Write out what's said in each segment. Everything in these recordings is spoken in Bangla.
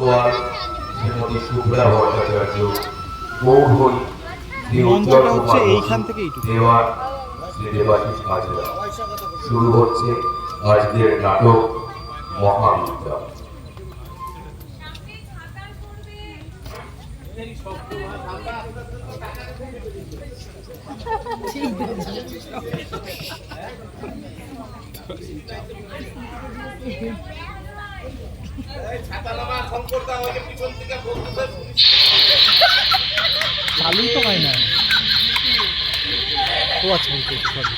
কোতোয়াল শ্রীমতী শুভ্রা ভট্টাচার্য, মৌহন শ্রী উজ্জ্বল কুমার দেওয়ান শ্রী দেবাশিস হাজরা। শুরু হচ্ছে আজকের নাটক মহাবিদ্যা। চালুই তো হয় না। ও আচ্ছা, সরি।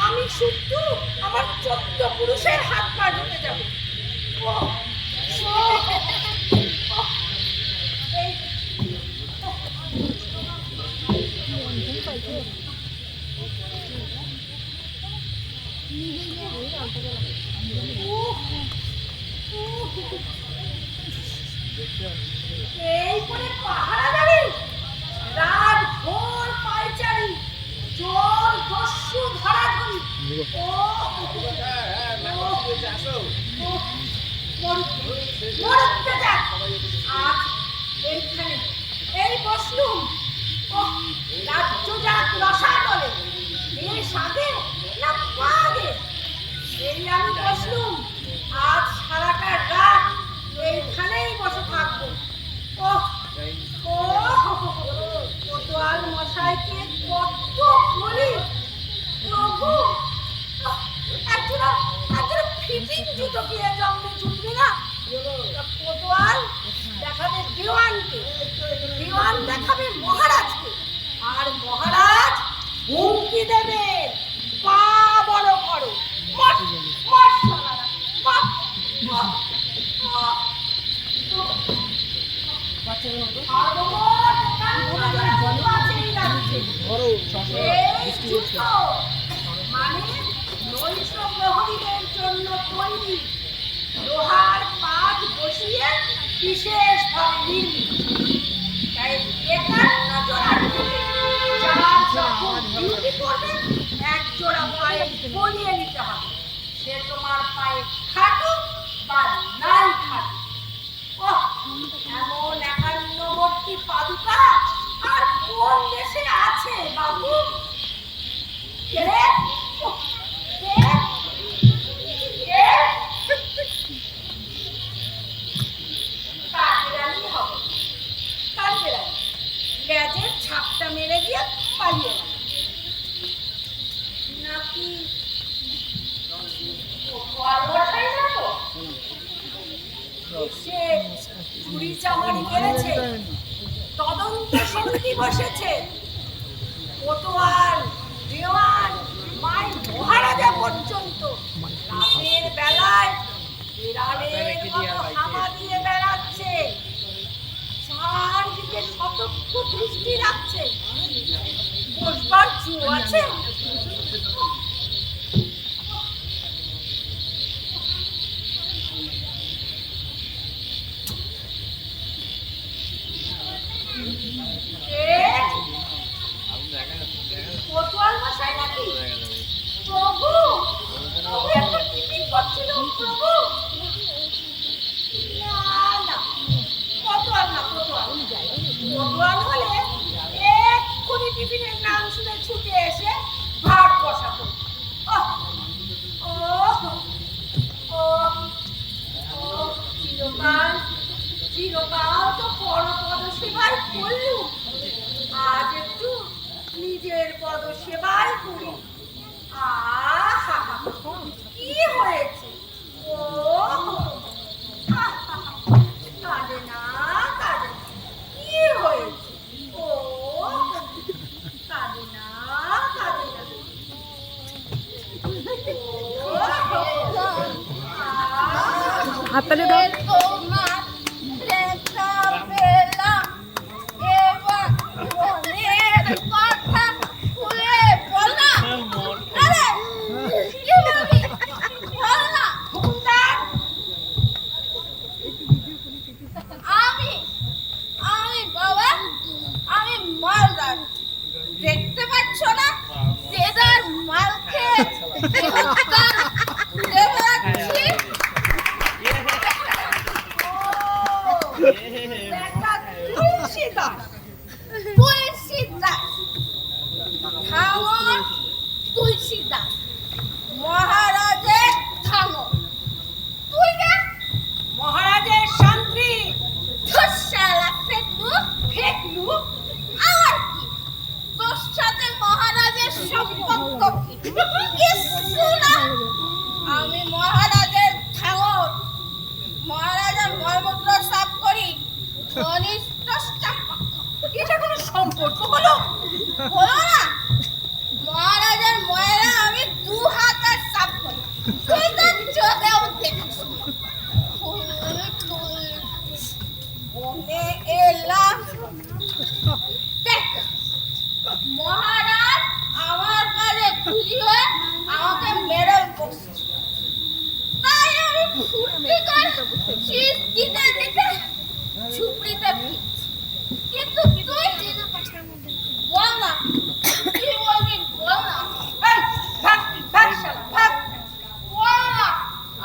আমি শুধু আমার 14 পুরুষের হাত পা ঢুকে যাবে। এই করে পাহারাদারি, রাত ভোর পায়চারি, চোর দস্যু ধরাধরি। আজ এইখানে এই বসলুম, রাজ্য যাক রসাতলে, এ সাধে না পাগে, এই আমি বসলুম। আজ সারাটা রাত এইখানেই বসে থাকবো। কোতোয়াল মশাইকে কত বলি, প্রভু একজোড়া ফিটিং জুতো কিনে জন্মে জুটবে না। কোতোয়াল দেখাবে দেওয়ানকে, দেওয়ান দেখাবে মহারাজকে, আর মহারাজ হুমকি দেবে, পা বড় করো, মঠ মঠ সালারা, মঠ মঠ। মানে নৈশ প্রহরীদের জন্য তৈরি, লোহার পাত বসিয়ে বিশেষ ভাবে তাই 51 জোড়া যার যখন ডিউটি করবে এক জোড়া পায়ে বলিয়ে নিতে হবে। সে তোমার পায়ে খাটুক বা নাই খাটুক। এমন 51টি পাদুকা আর কোন দেশে আছে বাবু? লেজের ছাপটা মেরে দিয়ে পালিয়ে নাকি চুরি চামারি করেছে, তদন্ত সমিতি বসেছে, কোতোয়াল দেওয়ান মাই মহারাজা পর্যন্ত রাতের বেলায় বিড়ালের মতো হামা দিয়ে বেড়াচ্ছে, চারদিকে সতর্ক দৃষ্টি রাখছে। বসবার চু আছে? কোতোয়াল মশাই নাকি? প্রভু প্রভু একটা টিফিন করছিল প্রভু। না না, কোতোয়াল না, কোতোয়াল হলে এক্ষুনি টিফিনের নাম শুনে ছুটে এসে ভাত বসাতো। চিরকাল তো পরপদ সেবায় করলুম, আজ একটু নিজের পদ সেবায় করি। আহা কি হয়েছে? ও হাততালি দাও। তোমার দেখা পেলাম, এবার মনের কথা খুলে বল না। আরে, কি বলবি? বল না। হুকুমদার। আমি বাবা, আমি মালদার। দেখতে পাচ্ছ না দেদার মাল খেয়ে দেবতার দেবরাচ্ছি। তুলসীদাস থাঙর, তুলসীদাস মহারাজের থাঙর। তুই কে? মহারাজের শান্তি। শালা ফেকলু ফেকলু আর কি? তোর সাথে মহারাজের সম্পর্ক কি? কিছু না। আমি মহারাজের থাঙর, মহারাজার মলমূত্র সাফ করি। ঘনিষ্ঠ সম্পর্ক। এটা কোনো সম্পর্ক হলো? হলো না। মহারাজার ময়লা আমি 2 হাতে সাফ করি। তুই তো চোখেও দেখিস না। বনে এলাম। দেখ, মহারাজ আমার কাছে খুশি হয়ে আমাকে মেডেল বসছে। তাই আমি ফুর্তি করে শীষ দিতে দিতে ঝুপড়িতে ফিরছি। কিন্তু তুই বল না, কি বলবি বল না। এই, ভাগ ভাগ শালা ভাগ। বল না,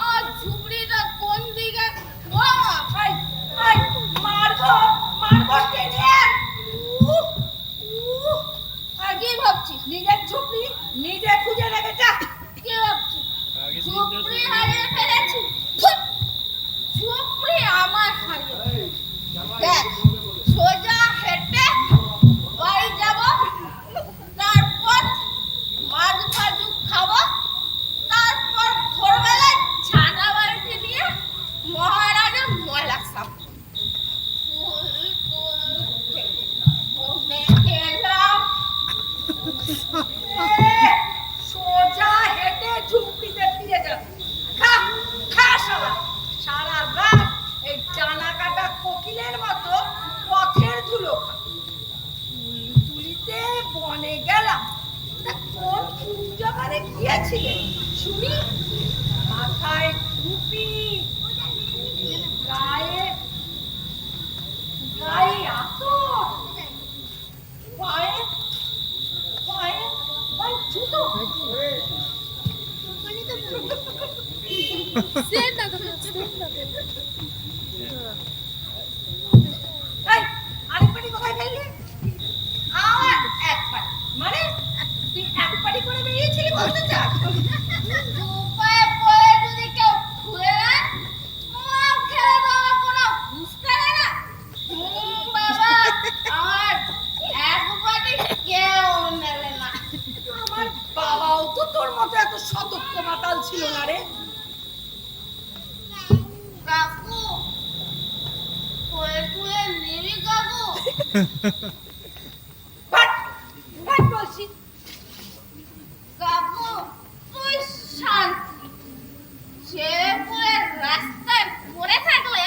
আমার ঝুপড়িটা কোন দিকে বল না। এই, এই, মারবো মারবো টেনে। আর কি ভাবছিস? নিজের ঝুপড়ি নিজে খুঁজে রেখে যা। কি ভাবছিস? ঝুপড়ি হারিয়ে ফেলেছি? ধুৎ, ঝুপড়ি আমার হারিয়ে। দেখ, সোজা হেঁটে বাড়ি যাব, তারপর মাছ ভাজু খাবো, তারপর ভোরবেলায় ছানা বাড়িতে নিয়ে মহারাজের ময়লা সাফ। সোজা হেঁটে ঝুপড়িতে ফিরে যাবে। খা খা শালা। সারা রাত এই ডানা কাটা কোকিলের মতো পথের ধুলো খা। তুলিতে বনে গেলাম। তা কোন জবানে গিয়েছিলে শুনি? মাথায় টুপি, গায়ে গায়ে আতর, পায়ে পায়ে পায়ে জুতো। এই, আরেক পাটি কোথায় ফেললি? আমার এক পাটি। মানে তুই এক পাটি করে বেরিয়েছিলি বলতে চাস? দুপায়ে পড়ে যদি কেউ খুলে নেয়, মার খেলে তো আমার কোনো হুঁশ থাকে না। বাবা, আমার এক পাটি কেউ নেবে না। আমার বাবাও তো তোর মতো এত সতর্ক মাতাল ছিল না রে। কাকু, কোলে তুলে নিবি কাকু? ভাট ভাট বলছি। কাকু, তুই শান্তি। ছেলে পুলে রাস্তায় পড়ে থাকলে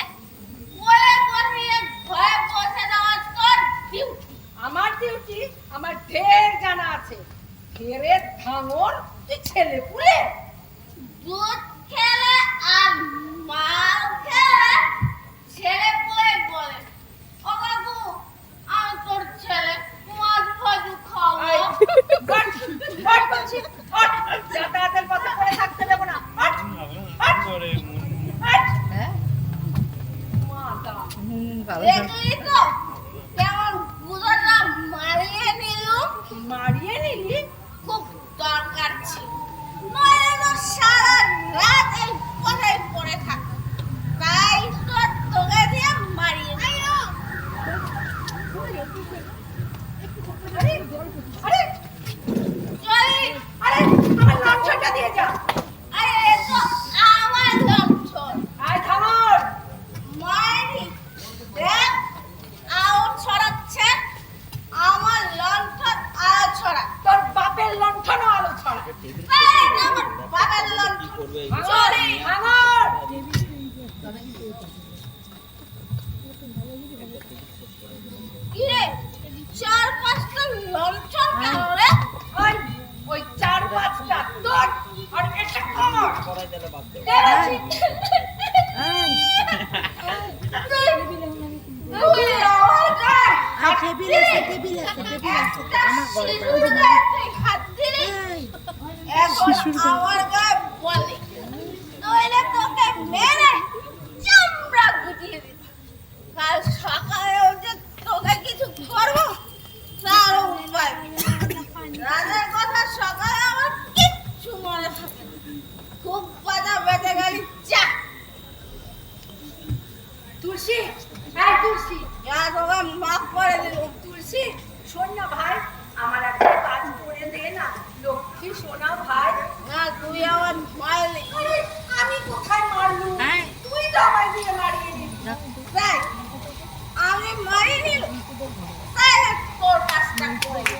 কোলে বসিয়ে ঘরে বসে দেওয়া তোর ডিউটি। আমার ডিউটি আমার ঢের জানা আছে। ঘেরে থাঙর তুই ছেলে পুলে। দুধ খেলে আর মাল খেলে ছেলে পুলে বলে। ও কাকু, আমি তোর ছেলে, মাছ ভাজু খাবো। ভাট বলছি, ভাট। যাতায়াতের পথে পড়ে থাকতে দেবো না। ভাট ভাট ভাট। মাতা দেখলি তো কেমন বুঝাটা মারিয়ে নিলুম? মারিয়ে নিলি? খুব দরকার ছিল, নইলে তো সারা রাত এই পথে পড়ে থাক। তাই তো তোকে দিয়ে মারিয়ে নিলুম। আরে আরে চলি। আরে আমার লঞ্চনটা দিয়ে যা। আরে এ তো আমার লঞ্চন। আয় থামর। মারি দেখ, কিরে, চার পাঁচটা লণ্ঠন কেন রে? ওই 4-5টা তোর আর এটা আমার তুই আমার গায়ে টেবিল আছে আমার শিশুর গায়ে তুই হাত দিলি? এখন আমার গায়ে বলে, নইলে তোকে মেরে চামড়া গুটিয়ে দিত। কাল সকালেও যে তোকে কিছু করবো তার উপায় নেই। রাতের কথা সকালে আমার কিচ্ছু মনে থাকে না। খুব বাধা বেঁধে গেলি যা। তুলসী, এই তুলসী, যা তোকে মাফ করে দিলাম। তুলসী শোন না ভাই, আমার একটা কাজ করে দে না, লক্ষ্মী সোনা ভাই। না, তুই আমার মারলি। আরে আমি কোথায় মারলুম? তুই তো আমায় দিয়ে মারিয়ে দিলি। তাই আমি মারিনি, তাহলে তোর কাজটা করে দে।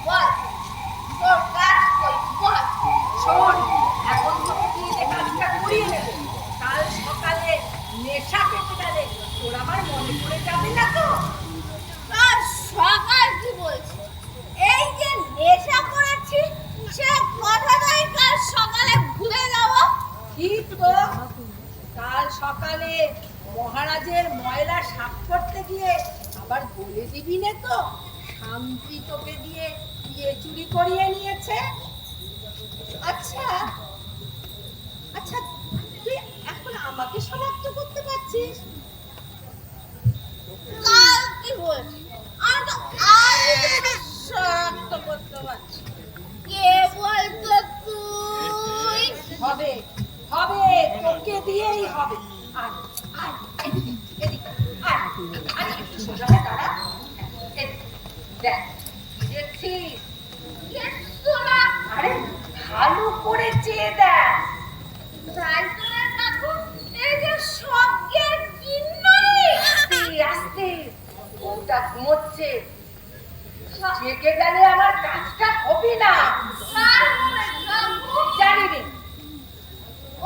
বল, তোর কাজ কই বল। শোন, এখন তোকে দিয়ে যে কাজটা করিয়ে নেব, কাল সকালে নেশা পেতে গেলে তোর আমার মনে পড়ে যাবে না তো? কাল সকাল কি বলছি? এই যে নেশা করেছি সে কথাটাই কাল সকালে ভুলে যাব। ঠিক তো, কাল সকালে মহারাজের ময়লা সাফ করতে গিয়ে আবার বলে দিবি না তো শান্তি তোকে দিয়ে বিয়ে চুরি করিয়ে নিয়েছে। আচ্ছা আচ্ছা, তুই এখন আমাকে শনাক্ত করতে পারছিস? কাল কি বলছি? আমি তো আজকে শনাক্ত করতে পারছি। কে বলতো তুই? হবে হবে, তোকে দিয়েই হবে। আয় আয়, এদিকে এদিকে আয়, আয় একটু সোজা হয়ে দাঁড়া। এদিকে, দেখ কি দেখছিস? কিচ্ছু না। আরে ভালো করে চেয়ে দেখ। রাইতুলের কাকু, এই যে স্বর্গের কিন্নরি। আস্তে আস্তে, ওটা ঘুমোচ্ছে, জেগে গেলে আমার কাজটা হবে না। কার মনে কাকু? জানি রে।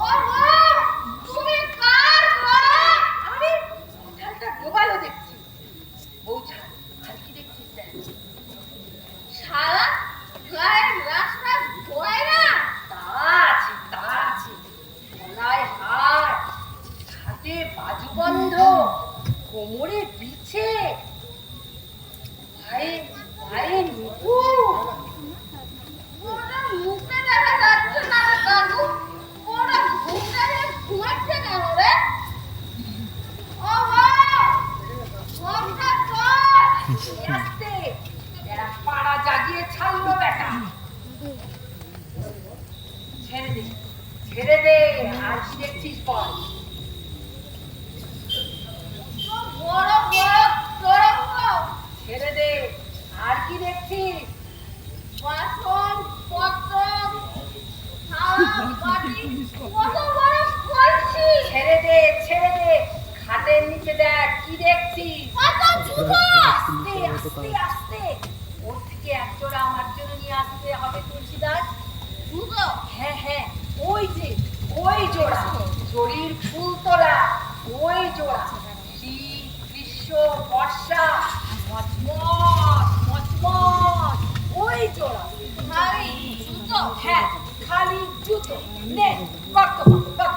ওহো, তুমি কার গো? আরে কোথালটা ডোবালো দেখছি। বৌছা, আর কি দেখছিস দেখ। শালা গায়ের রাস্তা ধোয় না। তা আছে, গলায় হাত, হাতে বাজুবন্ধ, কোমরে বিছে, পায়ে নুপুর। ওটা মুখে দেখা যাচ্ছে না রে কাকু। ওটা ঘুমটা দিয়ে ঘুমাচ্ছে কেন রে? ওহো, ঘুমটা কর। আস্তে, এরা পাড়া জাগিয়ে ছাড়লো বেটা। ছেড়ে দে, আর কি দেখছিস বল। তো বড় বড় তরঙ্গ, ছেড়ে দে, আর কি দেখছিস। বাসন পত্র, থালা বাটি, কত বড় কলসি, ছেড়ে দে, খাটের নিচে দেখ কি দেখছিস। কত জুতো। আস্তে আস্তে আস্তে, ওর থেকে এক জোড়া আমার জন্য নিয়ে আসতে হবে তুলসীদাস। জুতো? হ্যাঁ, ওই যে ওই জোড়া, জরির ফুল তোলা ওই জোড়া। শীত, গ্রীষ্ম, বর্ষা, মচমচ ওই জোড়া। খালি জুতো? হ্যাঁ, খালি জুতো। নে, কত কত?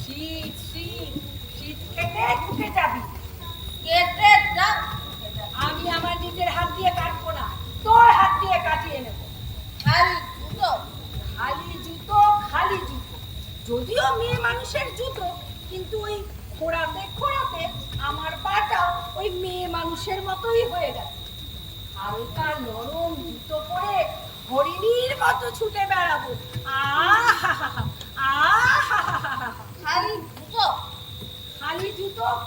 শীত কেটে ঢুকে যাবি। কেটে দাও। আমি আমার নিজের হাত দিয়ে কাটবো না, তোর হাত দিয়ে কাটিয়ে নেব। খালি জুতো? খালি জুতো, যদিও মেয়ে মানুষের জুতো, কিন্তু ওই খোঁড়াতে আমার পাটাও ওই মেয়ে মানুষের মতোই হয়ে গেছে। হালকা নরম জুতো পরে হরিণীর মতো ছুটে বেড়াবো। খালি জুতো?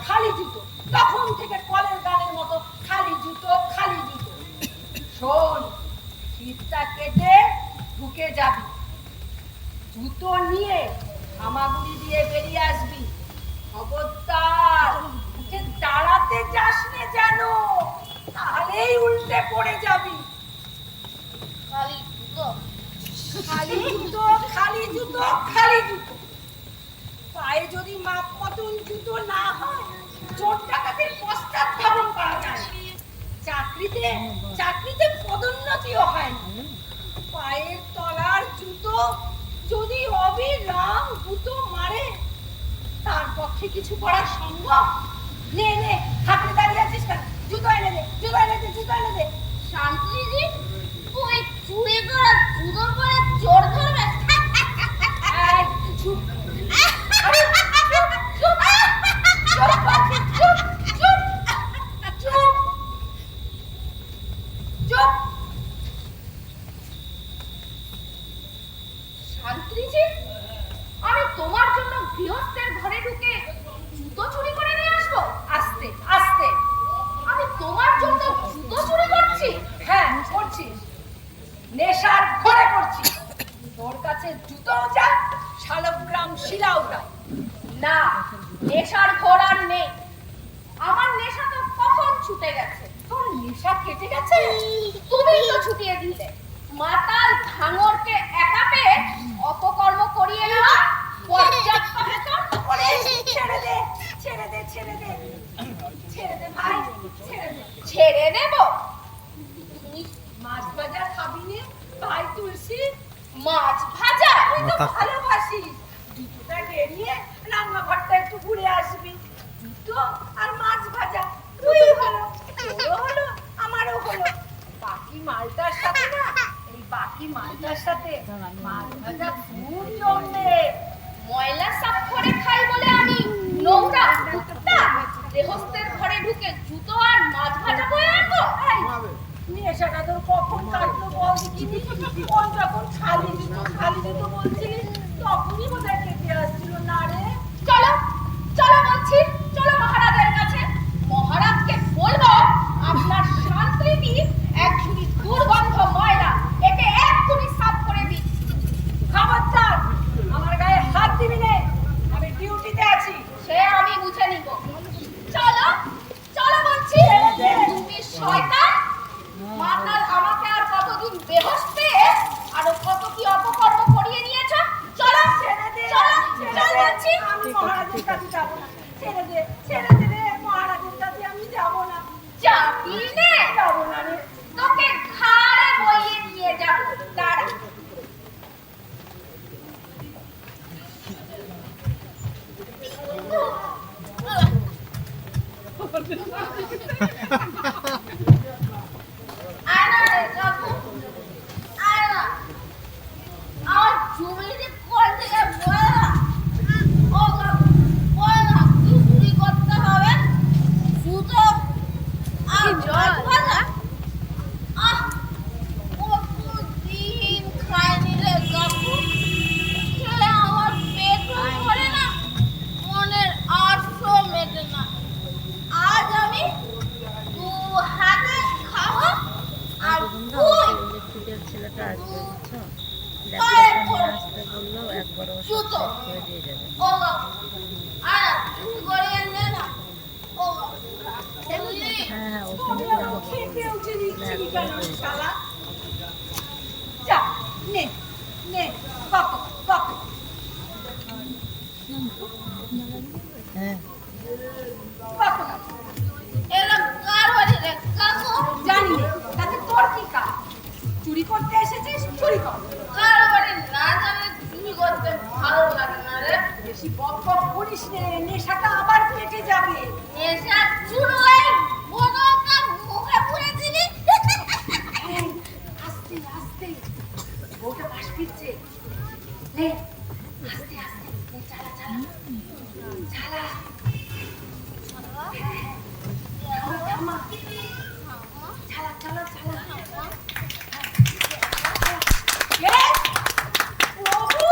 খালি জুতো, তখন থেকে কলের গানের মতো খালি জুতো। শোন, শীতটা কেটে ঢুকে যাবি, জুতো নিয়ে হামাগুড়ি দিয়ে বেরিয়ে আসবি। খবরদার ওকে দাঁড়াতে যাস না যেন, তাহলেই উল্টে পড়ে যাবি। খালি জুতো? খালি জুতো, পায়ে যদি মাপ মতন জুতো না হয় চোর ডাকাতের পশ্চাৎধাবন করা যায়। চাকরিতে পদোন্নতিও হয় না। পায়ের তলার জুতো যদি অবিরাম গুঁতো মারে তার পক্ষে কিছু করা সম্ভব? নে নে, হাতে দাঁড়িয়ে আছিস কেন? জুতো এনে দে, জুতো এনে দে, জুতো এনে দে। শান্তিজি, তুই চুরি করা জুতো পরে চোর ধরবে? এই, চুপ। আরে, চুপ, চুপ, চুপ, পাখি, চুপ, চুপ, চুপ, চুপ। শান্তিজি, আমি তোমার জন্য গৃহস্থের ঘরে ঢুকে জুতো চুরি করে নিয়ে আসবো? আস্তে আস্তে। আমি তোমার জন্য জুতো চুরি করছি? হ্যাঁ, করছিস। নেশার ঘরে করছিস। তোর কাছে জুতোও যা, শালগ্রাম শিলাও যা। না, নেশার ঘোর আর নেই। আমার নেশা তো কখন ছুটে গেছে। তোর নেশা কেটে গেছে? তুমিই তো ছুটিয়ে দিলে। মাতাল ভাঙরকে একা পেয়ে অপকর্ম করিয়ে নেওয়া পর্যাপ্ত বেতন করে। ছেড়ে দে, ছেড়ে দে, ছেড়ে দে, ছেড়ে দে ভাই, ছেড়ে দে। ছেড়ে দেব? তুমি মাছ ভাজা খাবি নে ভাই তুলসী? মাছ ভাজা? তুই তো ভালোবাসিস। দুটোটা বেরিয়ে রান্নাঘরটা একটু ঘুরে আসবি। দুটো আর মাছ ভাজা তুই হলো, তোরও হলো, আমারও হলো। বাকি মালটার সাথে না, এই বাকি মালটার সাথে মাছ ভাজা খুব জমবে। ময়লা সাফ করে খাই বলে আমি নোংরা কুত্তা গৃহস্থের ঘরে ঢুকে জুতো আর মাছ ভাজা বয়ে আনবো? এই, নেশাটা তোর কখন কাটলো বল দেখিনি? কোন যখন খালি দিত বলছিলি তখনই বোধহয় কেটে আসছিল না রে? চলো চলো বলছি, চলো মহারাজের কাছে। মহারাজকে বলবো আপনার শান্তিটি এক ঝুড়ি দুর্গন্ধ ময়লা, একে এক্ষুনি সাফ করে দিন। খবরদার আমার গায়ে হাত দিবি নে, আমি ডিউটিতে আছি। সে আমি বুঝে নিব। চলো চলো বলছি। তুমি শয়তান মাতাল, আমাকে আর কতদিন বেহোশ পেয়ে আরো কত কি অপকর্ম করিয়ে নিয়েছ। চলো ছেড়ে দে, চলো ছেড়ে চলো দে। বলছি। আমি মহারাজের কাছে যাবো না। ছেড়ে দে, ছেড়ে দে রে, মহারাজের কাছে আমি যাবো না। যাবি নে? যাবো না রে। তোকে ঘাড়ে বইয়ে নিয়ে যাবো, দাঁড়া। আয়না রে কাকু, আয়না। আমার জমিতে কোল থেকে বয়লা। ও কাকু, বয়লা কি চুরি করতে হবে? জুতো আর জল ভাজা? আহ, কতদিন খাইনি রে কাকু। খেলে আমার পেটও ভরে না, মনের আশও মেটে না। আজ আমি দু হাতে খাবো আর তুই ইলেকট্রিকের ছেলেটা আসবে বুঝছো, পায়ে ল্যাপটপ নিয়ে ধর। আসতে বললো, একবার ও জুতো। করে দিয়ে যাবে। ও কাকু, আর তুমি গড়িয়ে নে না। ও কাকু, বুঝলি? হ্যাঁ, ওখানে তোমরা করে আমাকে খেতে বলবে। উঠে দিচ্ছিলি ল্যাপটপ কেন করে। শালা? যা, নে, নে, বাপ, বাপ। হ্যাঁ, বাপ। এরা কার বাড়ি রে কাকু? জানি না, তাতে তোর কি কাজ? চুরি করতে এসেছিস, চুরি কর। কার বাড়ি না জানলে চুরি করতে ভালো লাগে না রে। বেশি বক বক করিস নে, নেশাটা আবার কেটে যাবে। নেশা চুরোই বোতলটা মুখে পুরে দিলি। এই, আস্তে আস্তে, বউটা পাশ ফিরছে। নে, আস্তে আস্তে, নে, চালা চালা, চালা। থামা, চালা চালা চালা। কে? প্রভু,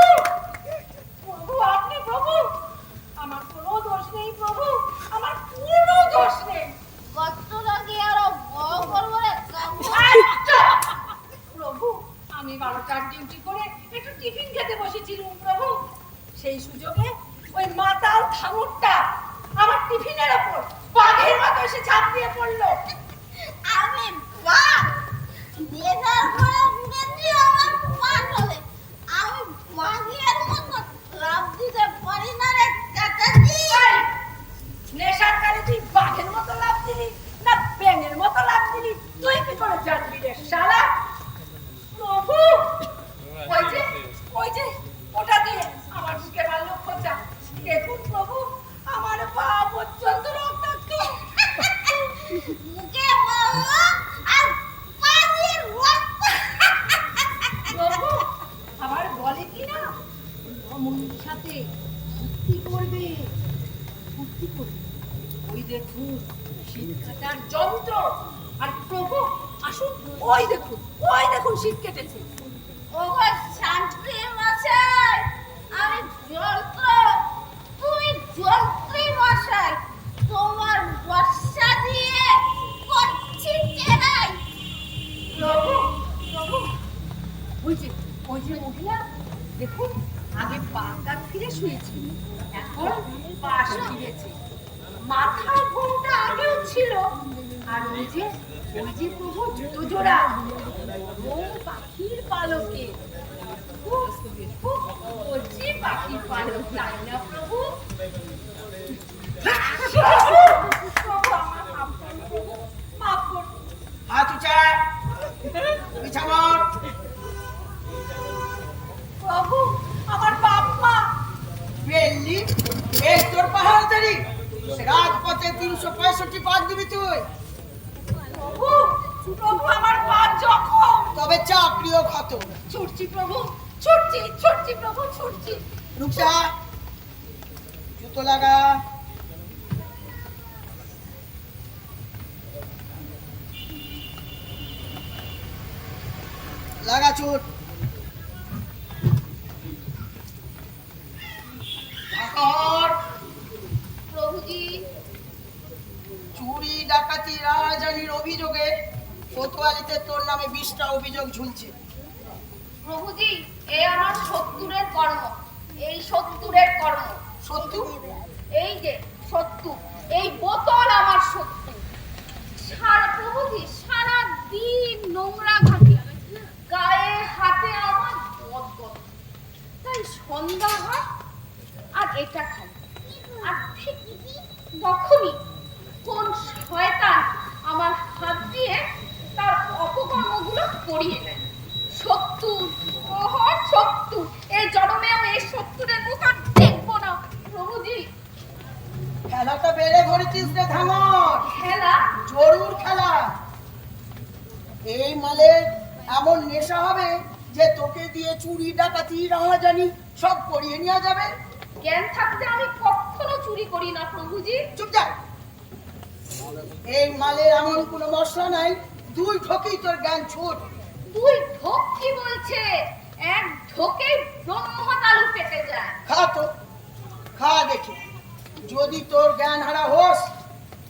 প্রভু, আপনি প্রভু? আমার কোনো দোষ নেই প্রভু, আমার কোনো দোষ নেই। কতটা কি আরো বড় করবো রে কাকু? আচ্ছা! প্রভু, আমি 12টার ডিউটি করে একটু টিফিন খেতে বসেছিলাম প্রভু। সেই সুযোগে ওই মাতাল থামুরটা আমার টিফিনের ওপর বাঘের মতো এসে ঝাঁপিয়ে পড়লো। আমি বাঘ? নেশার ঘরে ঢুকেছি আমার পা চলে। আমি বাঘের মতো লাফ দিতে পারি না রে করবে, ফুর্তি করবে। ওই দেখুন শীত কাটার যন্ত্র। আর প্রভু আসুন, ওই দেখুন শীত কেটেছে। ওগো শান্তি মশাই, আমি যন্ত্র, তুমি যন্ত্রী মশাই। তোমার বর্ষা দিয়ে করছি চেনাই। প্রভু ওই যে মহিলা দেখুন, আগে পা কাত ফিরে শুয়েছিল, এখন পাশ ফিরেছে। মাথার ঘোমটা আগেও ছিল। আর ওই যে প্রভু জুতো জোড়া, পাখির পালকে। কচি পাখির পালক, তাই না প্রভু? প্রভু আমার মাফ করুন। হাত উঁচা, বিছামর। প্রভু আমার বাপ মা। বেল্লি, এই তোর পাহাড়দারি। রাজপথে 365 পাক দিবি তুই। প্রভু আমার পা জখম। তবে চাকরিও ক্ষত। ছুটছি প্রভু, ছুটছি প্রভু, ছুটছি। রুকসা, জুতো লাগা। লাগা চুট। প্রভুজি, চুরি ডাকাতি রাজানির অভিযোগে কোতোয়ালিতে তোর নামে 20টা অভিযোগ ঝুলছে। প্রভুজি, এ আমার শত্রুরের কর্ম, এই শত্রুরের কর্ম। সত্যি? এই যে শত্রু, এই বোতল আমার শত্রু। প্রভুজি সারা দিন নোংরা ঘাটি, গায়ে হাতে আমার গদগদ। তাই সন্ধ্যা হয় আর এটা খাই। আর ঠিক তখনই কোন শয়তান আমার হাত দিয়ে তার অপকর্মগুলো করিয়ে নেয়। শত্রু, শত্রু, এই জন্মেও এই শত্রুরের মুখ আর দেখবো না। প্রভুজি, খেলাটা বেড়ে ধরেছিস রে ধামর। খেলা? জরুর খেলা। এই মালের এমন নেশা হবে যে তোকে দিয়ে চুরি ডাকাতি রাহাজানি সব করিয়ে নেওয়া যাবে। জ্ঞান থাকতে আমি কখনো চুরি করি না প্রভুজি। চুপ যা। এই মালের এমন কোনো মশলা নাই 2 ঢোকেই তোর জ্ঞান ছুট। 2 ঢোক কি বলছে? 1 ঢোকেই ব্রহ্মতালু পেতে যায়। খা তো, খা দেখি। যদি তোর জ্ঞান হারা হোস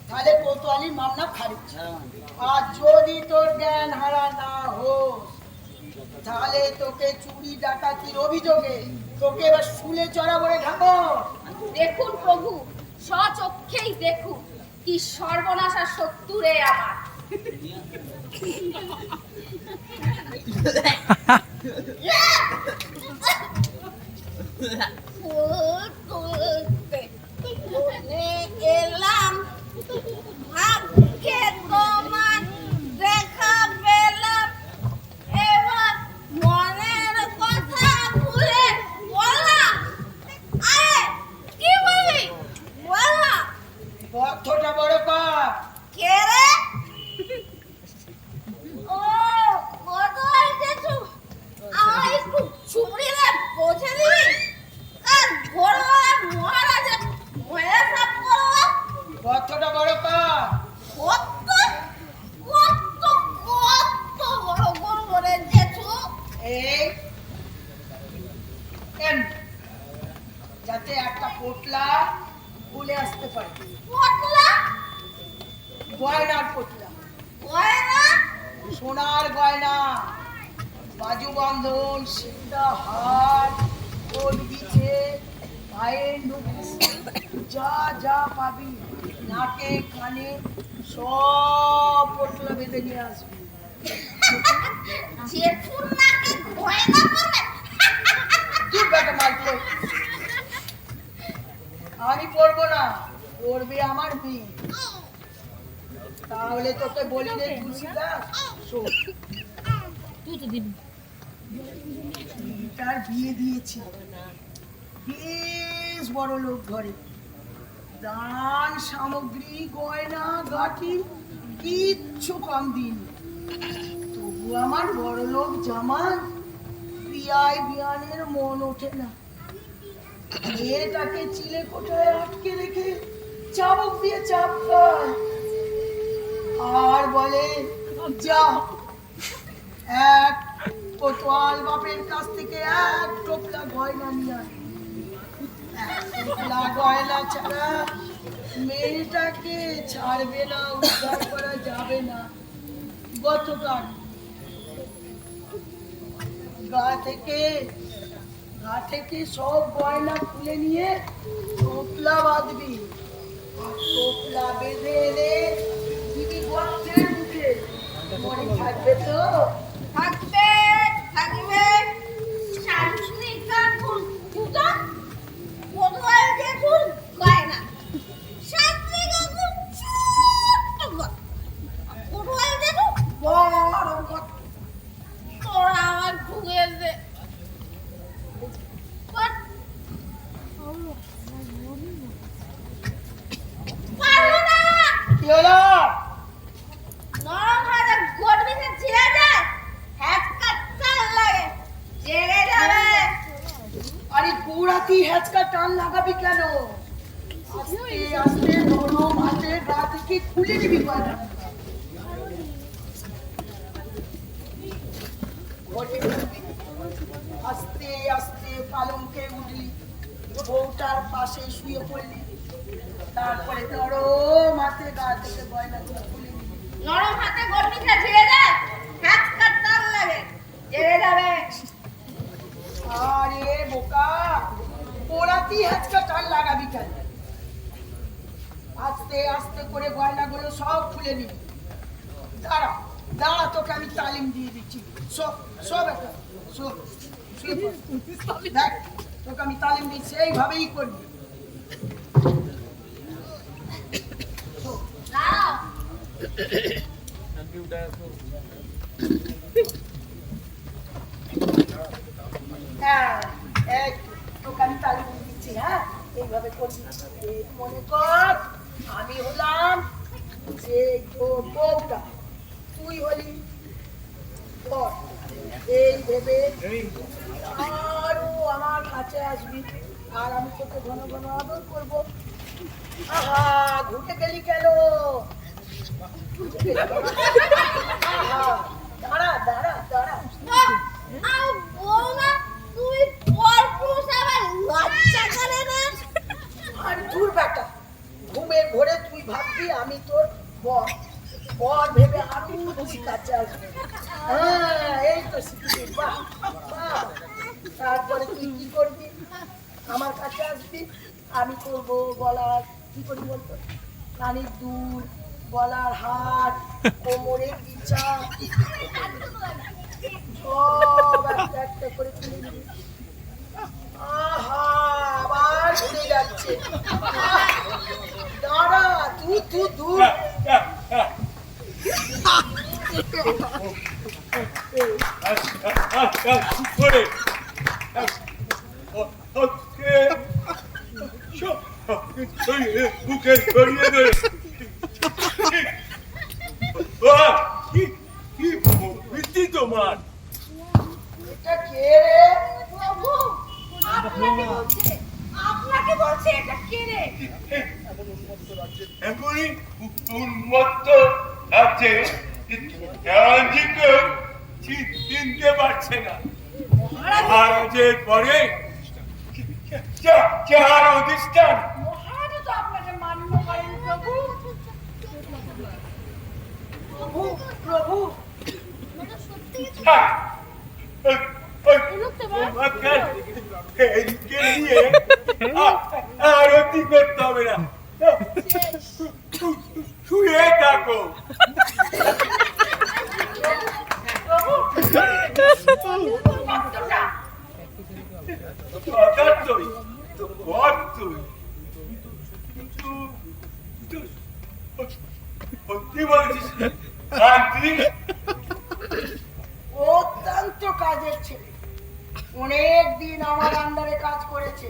তাহলে কোতোয়ালি মামলা খারিজ। আর যদি তোর জ্ঞান হারা না হোস তাহলে তোকে চুরি ডাকাতির অভিযোগে তোকে এবার শুলে চড়া বলে ঢাকো। দেখুন প্রভু, স্বচক্ষেই দেখুন কি সর্বনাশা শত্রুরে আমার। এলাম ভাগ্যে তোমার দেখা পেলাম, এবার মনের কথা ভুলে বললাম। আরে কি বলি, বললাম। বদ্ধটা বড় পাপ। কে রে? ও বদল যেটু, আমার একটু চুপড়িলে পৌঁছে দিবি। আর ভোরবেলা মহারাজা মহিলা সাপ করবো। বদ্ধটা বড় পাপ। কত কত কত বড় গর্ব রে জেঠু। এই এম, যাতে একটা পোটলা ভুলে আসতে পারে। পটলা গয়নার পোটলা, গয়না? সোনার গয়না, বাজু বন্ধন, সিদ্ধা হার, গোল দিচ্ছে, পায়ের নুপুর, যা যা পাবি নাকে কানে সব পোটলা বেঁধে নিয়ে আসবি। জেঠুর নাকে গয়না পরে? তুই বেটা মারতো। আমি পড়বো না, পড়বে আমার মেয়ে। তাহলে তোকে বলি রে তুলসীদাস, শোন। তার বিয়ে দিয়েছি বেশ বড় লোক ঘরে। দান সামগ্রী গয়না গাঠি কিচ্ছু কম দিন। তবু আমার বড় লোক জামাই বিয়ায় বিয়ানের মন ওঠে না। মেয়েটাকে চিলে কোঠায় আটকে রেখে চাবুক দিয়ে চাপ খায় আর বলে যা এক কোতোয়াল বাপের কাছ থেকে এক টোপলা গয়না নিয়ে আয়। এক টোপলা গয়না ছাড়া মেয়েটাকে ছাড়বে না, উদ্ধার করা যাবে না। গতকাল গা থেকে সব গয়না খুলে নিয়ে টোপলা বাঁধবি, আর টোপলা বেঁধে এনে দিবি গর্তের মুখে। মনে থাকবে তো? থাকবে থাকবে। শান্তি কাকুর জুতো, কোতোয়াল জেঠুর গয়না। শান্তি কাকুর ছোট্ট ঘর, কোতোয়াল জেঠু বড় ঘর। তোরা আমার ঢুকে দে। পারবো না। কি হলো? নরম হাতে গোট বিছে ছিঁড়ে যায়, হ্যাচকা চাল লাগে, জেগে যাবে। আরে পুরাতি হ্যাচকা টান লাগাবি কেন? আস্তে আস্তে নরম হাতে গা থেকে খুলে নিবি গয়না। ঘরে ঢুকবি, আস্তে আস্তে পালঙ্কে উঠলি, বউটার পাশে শুয়ে পড়লি, তারপরে নরম হাতে গা থেকে গয়নাগুলো খুলে নিবি। নরম হাতে গোট বিছে ছিঁড়ে যায়, হ্যাচকা চাল লাগে, জেগে যাবে। আরে বোকা, পোড়াতি হ্যাচকা টান লাগাবি কেন? আস্তে আস্তে করে গয়নাগুলো সব খুলে নিবি। দাঁড়া দাঁড়া, তোকে আমি তালিম দিয়ে দিচ্ছি। সব একটা শুয়ে পড়। দেখ, তোকে আমি তালিম দিচ্ছি, এইভাবেই করবি। দাঁড়াও। হ্যাঁ, এই তোকে আমি তালিম দিয়ে দিচ্ছি। হ্যাঁ, এইভাবে করবি। এই মনে কর আমি হলাম যে তোর বউটা, তুই হলি বর। এই ভেবে আরো আমার কাছে আসবি, আর আমি তোকে ঘন ঘন আদর করবো। আহা, ঘুরে গেলি কেন? আহা, দাঁড়া দাঁড়া দাঁড়া। আর বৌমা, তুই পরপুরুষ আবার লজ্জা করে না? আর দূর বেটা, ঘুমের ঘোরে তুই ভাববি আমি তোর বর। বর ভেবে আরো তুই কাছে আসবে। হ্যাঁ, এই তো শিখবি। বাহ বাহ। তারপরে তুই কি করবি? আমার কাছে আসবি, আমি করবো গলার, কি করবি বলতো, কানের দুল, গলার হার, কোমরের বিচা, সব একটা একটা করে তুলে নিবি। আহা, আবার ঘুরে যাচ্ছে। দাঁড়া, দূর বুকে ছড়িয়ে দেয়। কি তোমার? এটা কে রে? প্রভু, আপনাকে বলছে এটা কে রে? এখনই উন্মত্ত আছে, রাজ্যকে চিনতে পারছে না। মহারাজের পরে যার অধিষ্ঠান, মহারাজ তো আপনাকে মান্য করেন প্রভু। প্রভু প্রভু আরতি করতে হবে না, শুয়ে থাকো। সত্যি বলছিস আন্টি? অত্যন্ত কাজের ছেলে, অনেক দিন আমার আন্ডারে কাজ করেছে।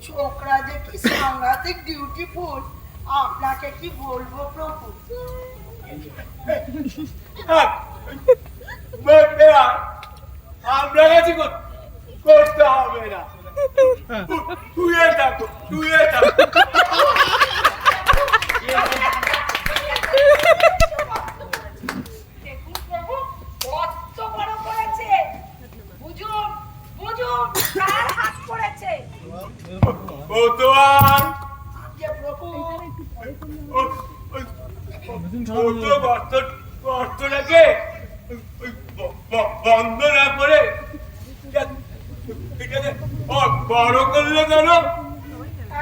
ছোকরা যে কি সাংঘাতিক ডিউটিফুল, আপনাকে কি বলবো প্রভু। আমরা কাছে করতে হবে না। শুয়ে থাকো শুয়ে থাকো দেখুন প্রভু কত বড় করেছে। বুঝুন বুঝুন কার হাত পড়েছে। ও তো আর যে প্রভু ছোট গর্তটাকে বন্ধ না করে এটাকে বড় করলে কেন?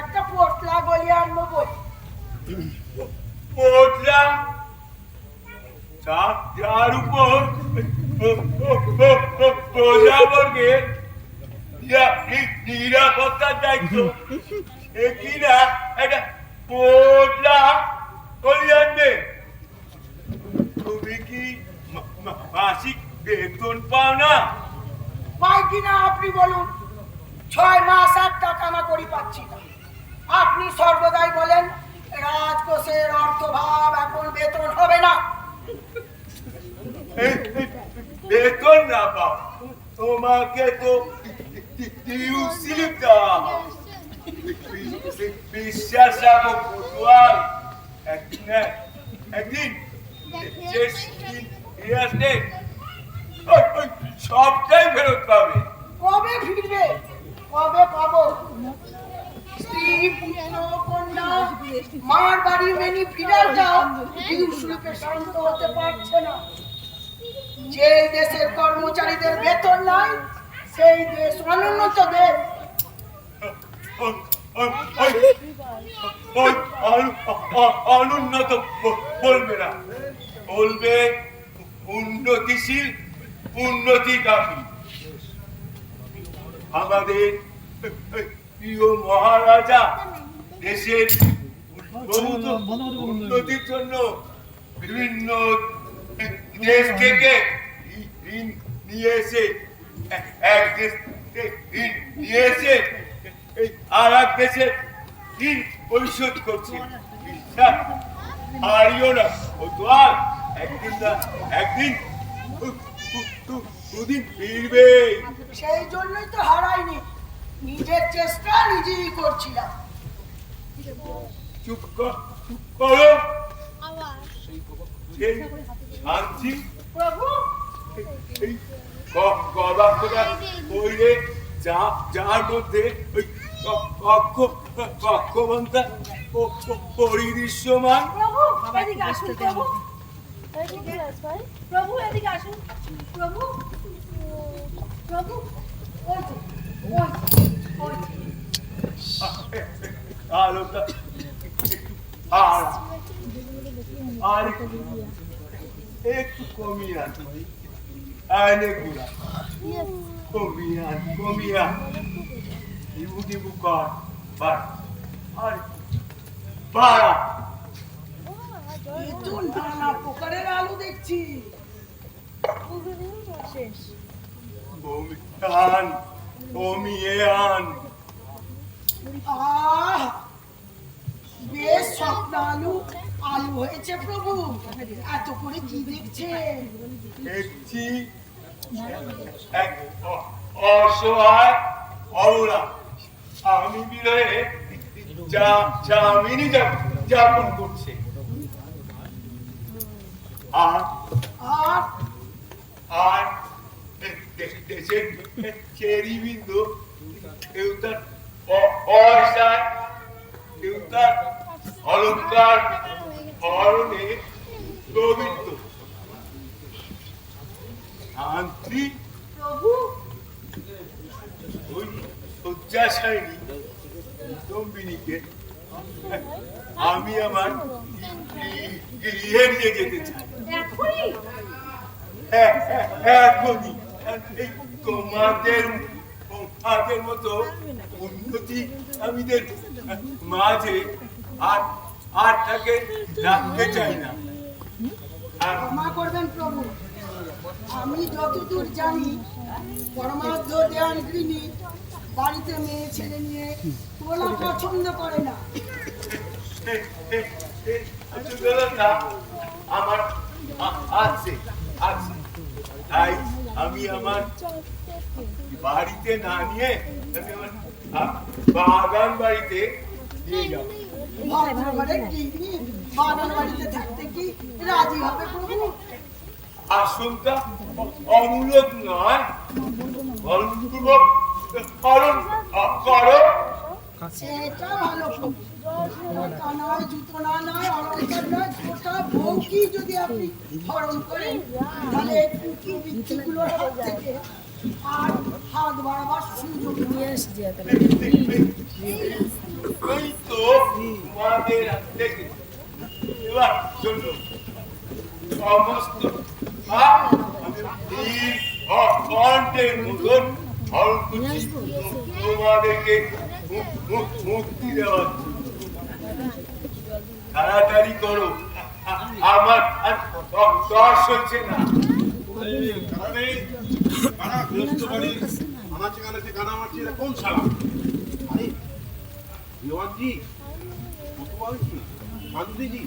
একটা পোটলা গলিয়ে আনবো বই। পোটলা যার উপর প্রজাবর্গের নিরাপত্তার দায়িত্ব সে কিনা একটা পোটলা গলিয়ে আনবে। তুমি কি মাসিক বেতন পাও না? পাই কিনা আপনি বলুন। 6 মাস 1 টাকা না করি পাচ্ছি না। আপনি সর্বদাই বলেন রাজকোষের অর্থভাব, এখন বেতন হবে না। বেতন না পাও, তোমাকে তো ডিউ স্লিপ দেওয়া হয়। বিশ্বাস রাখো পটুয়াল, একদিন যে স্কিল আসলে সবটাই ফেরত পাবে। কবে ফিরবে? কবে পাবো? স্ত্রী, পুত্র, কন্যা, মার বাড়ি মেনি ফিরাটাও ডিউ স্লিপে শান্ত হতে পারছে না। যে দেশের কর্মচারীদের বেতন নাই সেই দেশ অনুন্নত দেশ। অনুন্নত বলবে না, বলবে উন্নতিশীল, উন্নতিগামী। আমাদের প্রিয় মহারাজা দেশের উন্নতির জন্য বিভিন্ন দেশ থেকে ঋণ নিয়ে এসে এক দেশ ঋণ নিয়ে এসে আর এক দেশের ঋণ পরিশোধ করছে। বিশ্বাস হারিও না, ও তো আর একদিন না একদিন দুদিন ফিরবে। সেই জন্যই তো হারাইনি, নিজের চেষ্টা নিজেই করছিলাম। চুপ করো। সেই শান্তি প্রভু এই গলাটা বইলে যার মধ্যে ওই কক্ষবন্তা পরিদৃশ্যমান। প্রভু এদিকে আসুন প্রভু। এদিকে আসুন প্রভু, এদিকে আসুন প্রভু। প্রভু ওই যে, ওই যে। আলোটা একটু আর একটু কমিয়ে আন, আইনে গুড়া কমিয়া ইবু কর বার আর বাড়া। এ তো নানা প্রকারের আলু দেখছি। কমিয়ে আন। আহ, বেশ স্বপ্ন আলু আলু হয়েছে প্রভু। এত করে কি দেখছেন? দেখছি এক অসহায় অবলা স্বামী বিরহে জামিনী যাপন করছে। আর আর আর দেশের চেরি বিন্দু কেউ তার অসায়, কেউ তার অলঙ্কার হরণে প্রবৃত্ত। শান্তি প্রভু ওই শয্যাশায়িনী বিতম্বিনীকে আমি আমার গৃহে নিয়ে যেতে চাই এখনই। এখনই। এই তোমাদের মতো উন্নতি আমিদের মাঝে আর তাকে রাখতে চাই না। ক্ষমা করবেন প্রভু, আমি যতদূর জানি পরমার্থ দেয়ান গৃহিণী বাড়িতে মেয়ে ছেলে নিয়ে তোলা পছন্দ করে না। আমার আছে আছে, তাই আমি আমার বাড়িতে না নিয়ে আমি আমার বাগান বাড়িতে নিয়ে যাবো। ভদ্রঘরের গৃহিণী বাগান বাড়িতে থাকতে কি রাজি হবে প্রভু? আশঙ্কা অমূলক নয়, বলপূর্বক পালন করো। সেটা ভালো প্রভু। তা নয়, জুতো না নয়, অলঙ্কার নয়, গোটা বউকি যদি আপনি হরণ করেন, তাহলে এই কুকি বৃত্তিগুলোর হাত থেকে আর হাত বাড়াবার সুযোগ নিয়ে এসছে। এই তো তোমাদের হাত থেকে এবার শোনো, সমস্ত কণ্ঠের মতন হরণ করছি তোমাদেরকে মুক্তি দেওয়ার জন্য। তাড়াতাড়ি করো, আমার আর দশ হচ্ছে না। কারা গৃহস্থ বাড়ি আনাচে কানাচে গানা মারছে, এটা কোন শালা? আরে দেওয়ানজি, কোতোয়ালজি, শান্তিজি,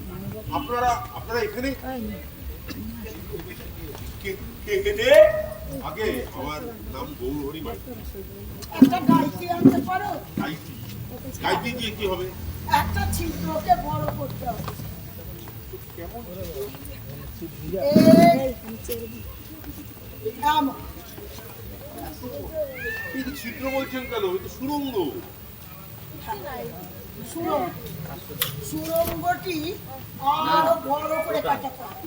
আপনারা এখানে? কে রে? আগে আমার নাম গৌরহরি মাইতি। একটা গাইতে আনতে পারো? গাইতে দিয়ে কি হবে? একটা ছিদ্রকে বড় করতে হবে। এই এমন। এই যে ছিদ্র বলছেন কেন? এই তো সুরঙ্গ। সুরঙ্গটি আরো বড় করে কাটাতে হবে,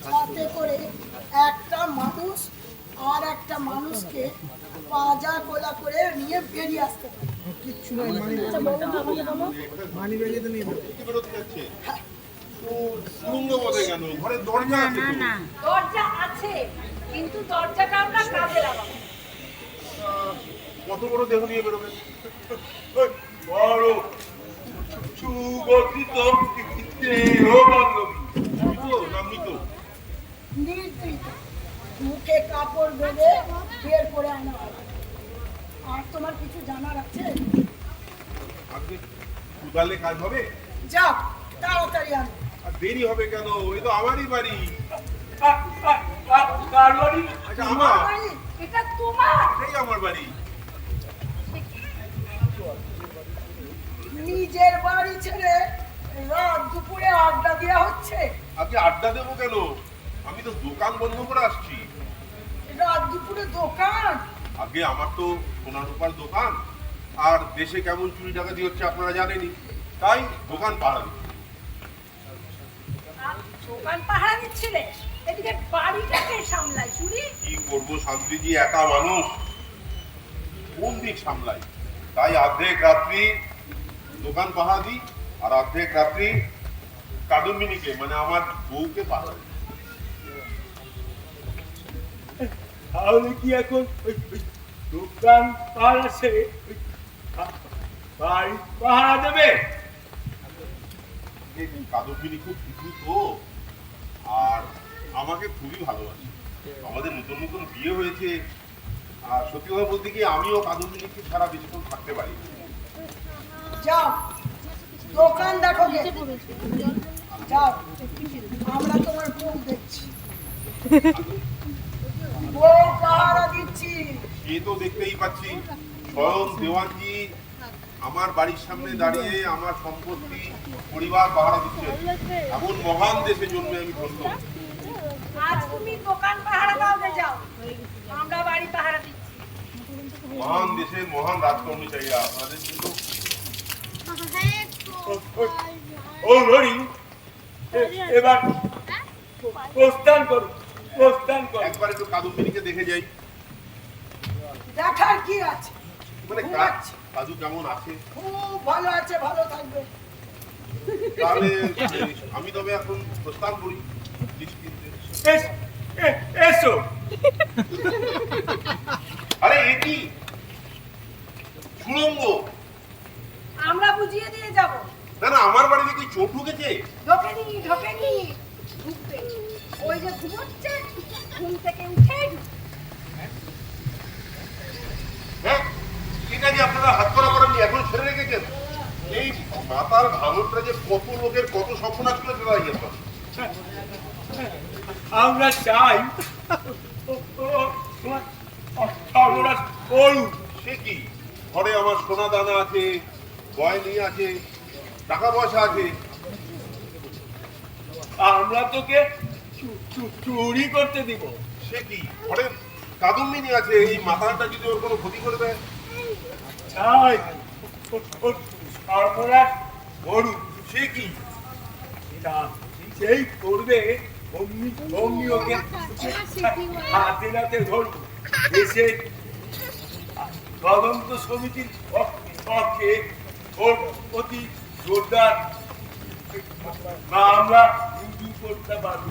যাতে করে একটা মানুষ আর একটা মানুষকে পাজা কোলা করে নিয়ে বেরিয়ে আসতে পারে। ঢুকতে বেরোতে যাচ্ছে। তো সুরঙ্গ বলে কেন? ঘরের দরজা আছে তো। দরজা আছে, কিন্তু দরজাটা আমরা কাজে লাগাবো। কত বড় দেহ নিয়ে বেরোবেন? বড় সুগঠিত দেহ বান্ধবী। মৃত। নির্দিষ্ট মুখে কাপড় বেঁধে বের করে আনা হবে। আর তোমার কিছু জানার আছে? আজকে উদালে কাজ হবে? যাও তাড়াতাড়ি আনো। আর দেরি হবে কেন? এই তো আমারই বাড়ি। কার বাড়ি? আচ্ছা আমার, বাড়ি, এটা তোমার। এই আমার বাড়ি। নিজের বাড়ি ছেড়ে রাত দুপুরে আড্ডা দেওয়া হচ্ছে। আজকে আড্ডা দেবো কেন? আমি তো দোকান বন্ধ করে আসছি। রাত দুপুরে দোকান? আগে আমার তো সোনা রূপার দোকান, আর দেশে কেমন চুরি ডাকাতি হচ্ছে আপনারা জানেনই, তাই দোকান পাহারা দিচ্ছি। দোকান পাহারা দিচ্ছিলে, এদিকে বাড়িটাকে সামলাই চুরি। কি করবো শান্তিজি, একা মানুষ, কোন দিক সামলাই? তাই অর্ধেক রাত্রি দোকান পাহারা দিই, আর অর্ধেক রাত্রি কাদম্বিনীকে মানে আমার বউকে পাহারা দিই। তাহলে কি এখন ওই দোকান পাহারা ছেড়ে বাড়ি পাহারা দেবে? কাদম্বিনী খুব খুশি তো, আর আমাকে খুবই ভালোবাসে। আমাদের নতুন নতুন বিয়ে হয়েছে, আর সত্যি কথা বলতে কি আমিও কাদম্বিনীকে ছাড়া বেশিক্ষণ থাকতে পারি না। যাও দোকান দেখো গে। যাও, আমরা তোমার বউ দেখছি, বউ পাহারা দিচ্ছি। এ তো দেখতেই পাচ্ছি স্বয়ং দেওয়ানজি আমার বাড়ির সামনে দাঁড়িয়ে আমার সম্পত্তি পরিবার পাহারা দিচ্ছে। এমন মহান দেশে জন্মে আমি ধন্য। আজ তুমি দোকান পাহারা দাও, যাও, আমরা বাড়ি পাহারা দিচ্ছি। মহান দেশের মহান রাজকর্মচারীরা আপনাদের কিন্তু ও হরি, এবার প্রস্থান করো, প্রস্থান করো। একবার একটু কাদম্বিনীকে দেখে যাই। দেখার কি আছে? মানে কাজু কেমন আছে? খুব ভালো আছে, ভালো থাকবে। তাহলে আমি তবে এখন প্রস্থান করি নিশ্চিন্তে। এসো। আরে এ কি সুরঙ্গ? আমরা বুঝিয়ে দিয়ে যাব। না না, আমার বাড়িতে কি চোট ঢুকেছে? ঢোকেনি, ঢোকেনি, ঢুকবে। ওই যে ঘুমোচ্ছে, ঘুম থেকে উঠে হ্যাঁ, ঠিক আছে, আপনারা হাত করা করেননি, এখন ছেড়ে রেখেছেন। এই মাতার ভাঙনটা যে কত লোকের কত সর্বনাশ করে ফেলাই গেছে। আমরা চাই সর্বনাশ করুন। সে কি? ঘরে আমার সোনা দানা আছে, গয়নি আছে, টাকা পয়সা আছে। আমরা তোকে চুরি করতে দিব। সে কি, ঘরে কাদম্বিনী আছে, এই মাথাটা যদি ওর কোনো ক্ষতি করে দেয়? তাই সর্বনাশ গরু। সে কি? তা সেই করবে অমনি অমনি ওকে হাতে নাতে ধরবো। এসে তদন্ত সমিতির পক্ষে ওর প্রতি জোরদার মামলা রুজু করতে পারবো।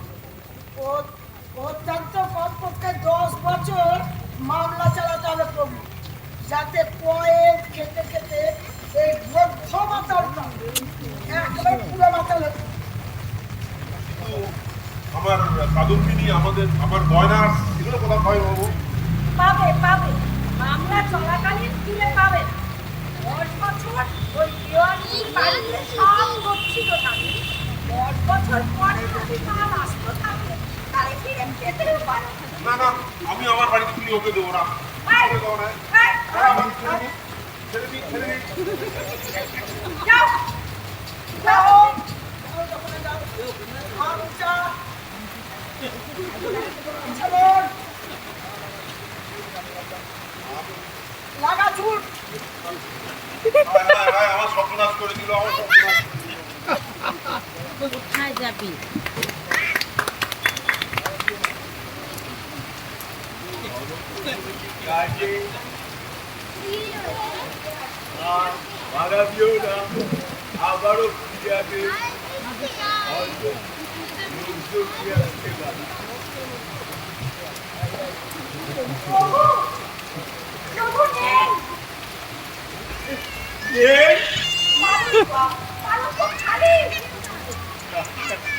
অত্যন্ত কমপক্ষে 10 বছর মামলা চালাতে হবে প্রভু, যাতে পয়েন্ট খেতে খেতে এই বদ্ধ মাতালটা একেবারে পুরো মাতাল হয়ে যায়। কিন্তু আমার কাদম্বিনী, আমার গয়না, এগুলো কোথাও পাই বাবু? পাবে পাবে, মামলা চলাকালীন ফিরে পাবে। 10 বছর ওই দেওয়ানির বাড়িতে সব গচ্ছিত থাকে। 10 বছর পরে যদি মাল আসতে থাকে তাহলে ফিরে পেতেও পারে। না না, আমি আমার বাড়িতে তুলি ওকে দেবো না। ওকে দেবো না। ছেড়ে দিই, ছেড়ে দিই। যাও যাও, ওখানে যাও। আমচা। চলুন। লাগা ছুট। হায়, আমার সর্বনাশ করে দিল, আমার সর্বনাশ। কোথায় যাবি? কাজে আর ভাড়া দিও না, আবারও ফিরে আসবে। হয়তো লোকজন ফিরে আসতে পারে। প্রভু প্রভু নেই, এই পালক খালি।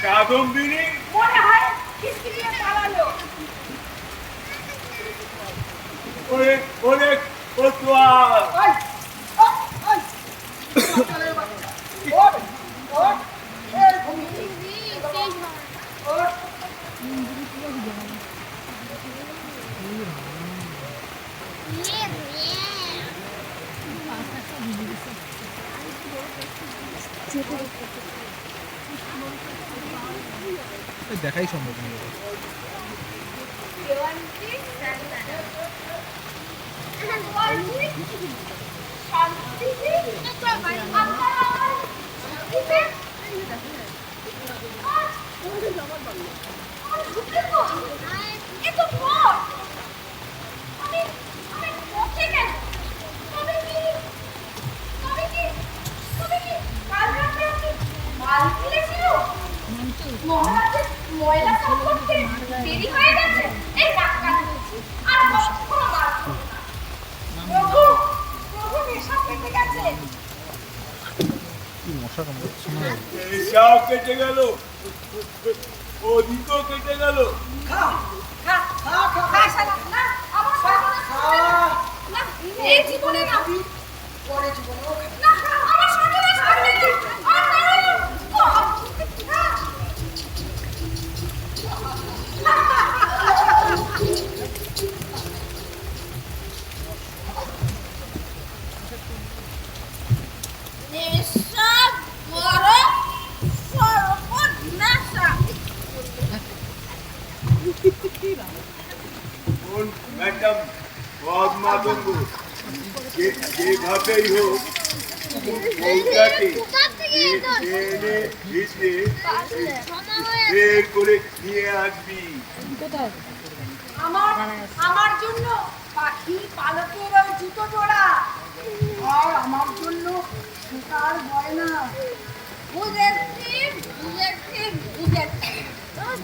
কাদম্বিনী মনে হয় কিসকিরিয়ে পালালো। অনেক অনেক কোতোয়াল। ওই, ওই, ওই। মাতালের বাচ্চা। ওঠ, ওঠ। এই ঘুমি। ওঠ। দেখাই সম্ভব নয়। ময়লা সাফ করতে দেরি হয়ে গেছে। এই ডাক্তার আর কখনো মার প্রভু প্রভু নেশা পেতে গেছে। কি মশা কামড়াচ্ছে না? এটাও কেটে গেল, ওদিকেও কেটে গেল। খা, খা খা, খা, খা শালা। না আমার সর্বনাশ করবে না। খা। না এই জীবনে না। পরে জীবনেও খা। না আমার সর্বনাশ করবে না। আর না নেশা বড় সর্বনাশা। কোন ম্যাডাম বদমাতঙ্গ যেভাবেই হোক বউটাকে এনে এসে বের করে নিয়ে আসবি। আমার জন্য পাখি পালকের ওই জুতো জোড়া। আর আমার জন্য সুতার গয়না। বুঝেছি বুঝেছি বুঝেছি।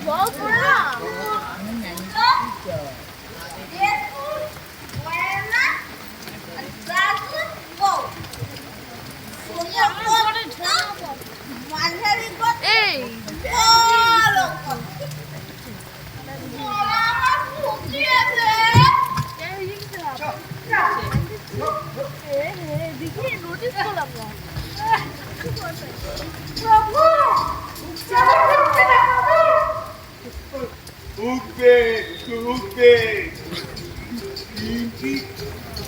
বউ পড়া দেখুন গয়না দাদুর বউ সোনিয়া পড়ে মাঝারি কত এই বড় কত আমার ফুটিয়েছে। দেখি নোটিস করলাম না। প্রভু চলো করতে না প্রভু। উঠবে উঠবে।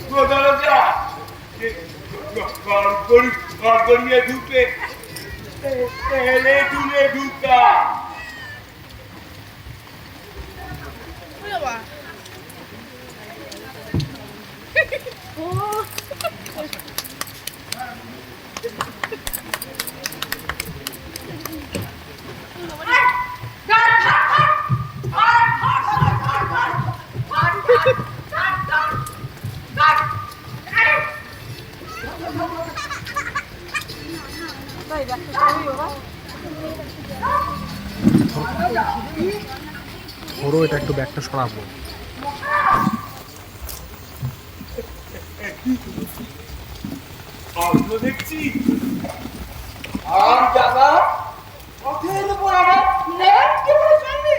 দরজা গড়গড়িয়ে ঢুকে হেলে দুলে ঢুকা। ধরো এটা একটু ব্যাগটা সরাবো। অল্প দেখছি আর জায়গা পথের উপর আমার নেট কেমন সামনে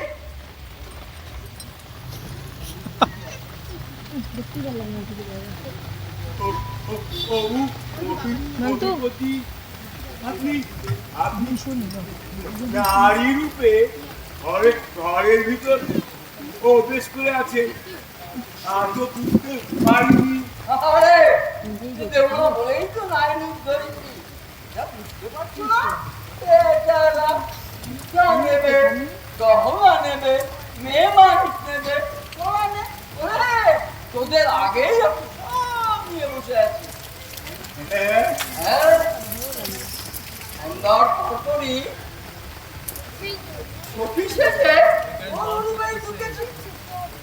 আপনি শুনি নারী রূপে ঘরের ভিতর প্রবেশ করে আছে আর তো বুঝতে পারিনি। আরে দেবো বলেই তো নাই রূপ ধরেছি, যা বুঝতে পারছো না এটা না নেবে, গহনা নেবে, মেয়ে মানুষ নেবে, ওরে তোদের আগেই নিয়ে বসে আছি। হ্যাঁ সুন্দর পরপরই সখী শেষে অনুবাই ঢুকেছি,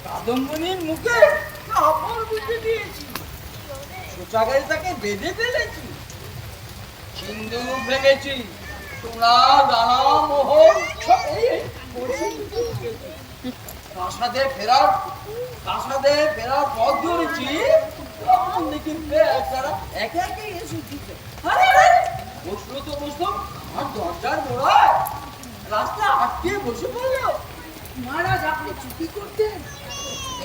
কাদম্বনির মুখে কাপড় বুঝে দিয়েছি, সোচাগাড়ি তাকে বেঁধে ফেলেছি, সিন্ধু ভেঙেছি, সোনা দানা মোহর প্রাসাদে ফেরার পথ ধরেছি, তখন দেখি তারা একে একে এসে উঠেছে। বসলো তো বসলো আমার দরজার গোড়ায়, রাস্তা আটকে বসে পড়লো। মহারাজ আপনি চুরি করতেন?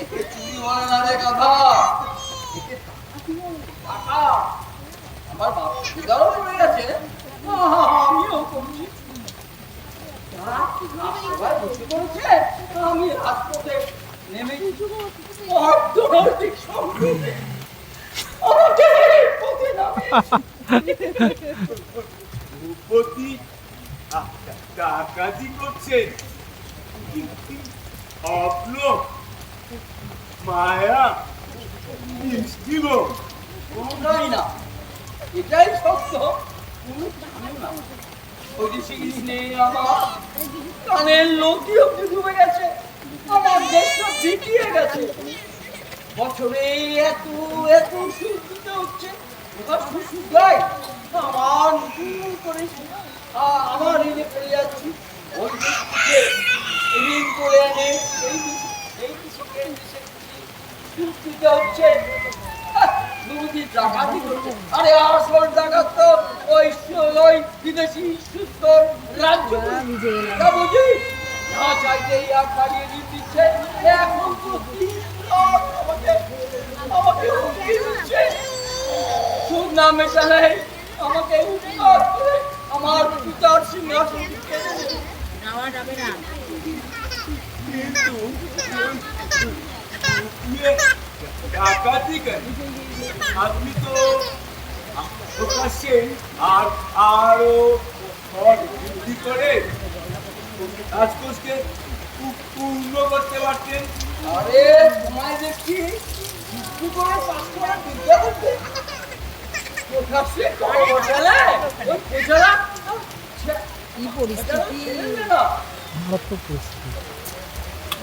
একে চুরি বলে না রে গাধা, একে টাকা। আমার বাবা সুদারও পড়ে গেছে, আমিও করছি। সবাই বসে পড়েছে, আমি রাজপথে নেমে অর্থনৈতিক সংকটে আমাকে পথে নামিয়েছি। ভূপতি ডাকাতি করছেন, অপলোক মায়া মিষ্টি লোক কোনটাই না, এটাই সত্য, কোনো জানে না। ওই যে সিঁড়ি নেই আমার কানের লোকই অব্দি ডুবে গেছে, আমার দেশটা বিকিয়ে গেছে। বছরে এত এত সুদ দিতে হচ্ছে, ওটা সুদ দেয় আমার নতুন করে আমার ঋণে পড়ে যাচ্ছি। ওই দেশকে ঋণ করে এনে এই দেশকে সুদ দিতে হচ্ছে। ডাকাতি করছে, আরে আসল ডাকাত তো ওই বিদেশি সুস্থ রাজ্য বুঝি না চাইতেই আর বাড়িয়ে ঋণ দিচ্ছে। এখন তো 3 লাখ আমাকে হুমকি দিচ্ছে, সুদ না মেটালে আমাকে উৎখাত করে আমার পিতার সিংহাসন নেওয়া যাবে না। কিন্তু ডাকাতি কেন? আপনি তো প্রকাশ্যে আরো বৃদ্ধি করে রাজকোষকে পূর্ণ করতে পারতেন। আরে তোমায় দেখছি যুক্তি করে পাস করা বিদ্যা করতে প্রকাশ্যে কত বসালে ওই পেছালা কি পরিস্থিতি, মারাত্মক পরিস্থিতি।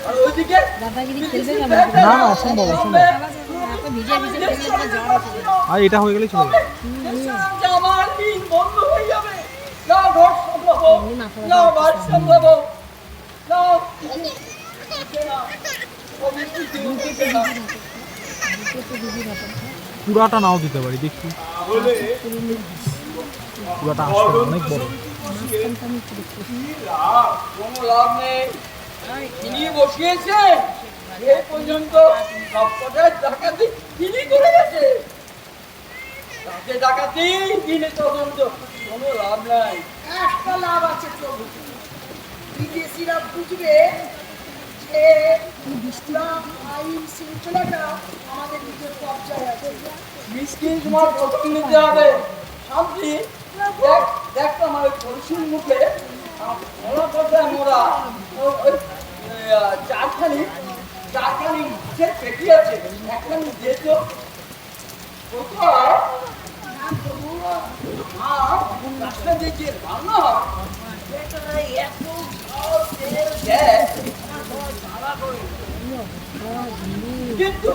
আর ওইদিকে দাদাগিরি খেলবে কেমন? না না অসম্ভব অসম্ভব। ভিজে ভিজে খেললে তোমার জ্বর আসবে। আর এটা হয়ে গেলেই চলে যাবে। আমার দিন বন্ধ হয়ে যাবে, না ঘর সামলাবো না বাড়ি সামলাবো না পুরাটা নাও দিতে পারি, দেখি বলে পুরাটা আসলে অনেক বড়। কোনো লাভ নেই, তিনি বসিয়েছে এ পর্যন্ত সবকটার ডাকাতি তিনি করে গেছে। তাকে ডাকাতি দিনে তদন্ত, কোনো লাভ নাই। একটা লাভ আছে প্রভু, বিদেশিরা বুঝবে আইন শৃঙ্খলাটা আমাদের নিজের কবজায় আছে। মিষ্টি তোমার প্রথম নিতে হবে শান্তি। দেখ দেখ তো আমার পরিশুর মুখে মরা কথায় মোরা চারখানি মাছের পেটি আছে, একখানি দিয়েছ রাস্তা দিয়ে যে রান্না হয় এত তেল দেয় কিন্তু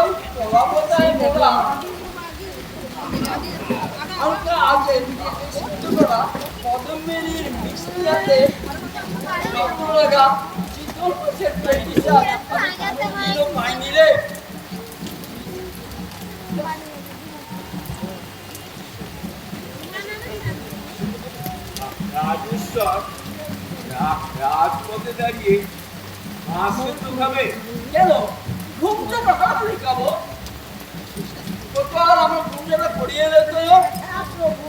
ওই কলা পাতায় মোরা হালকা আছে সিদ্ধ করা কদমের মিষ্টি আছে লক্ষ্য লাগা চিতল মাছের পেটি পাইনি রে। রাজেশ্বর রাজপথে দাঁড়িয়ে মাছ সেদ্ধ খাবে? কেন ঘুমটা তাড়াতাড়ি খাবো? কোথাও আমার ঘুমটা পড়িয়ে দিত। হ্যাঁ প্রভু।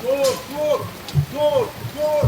চোর চোর চোর চোর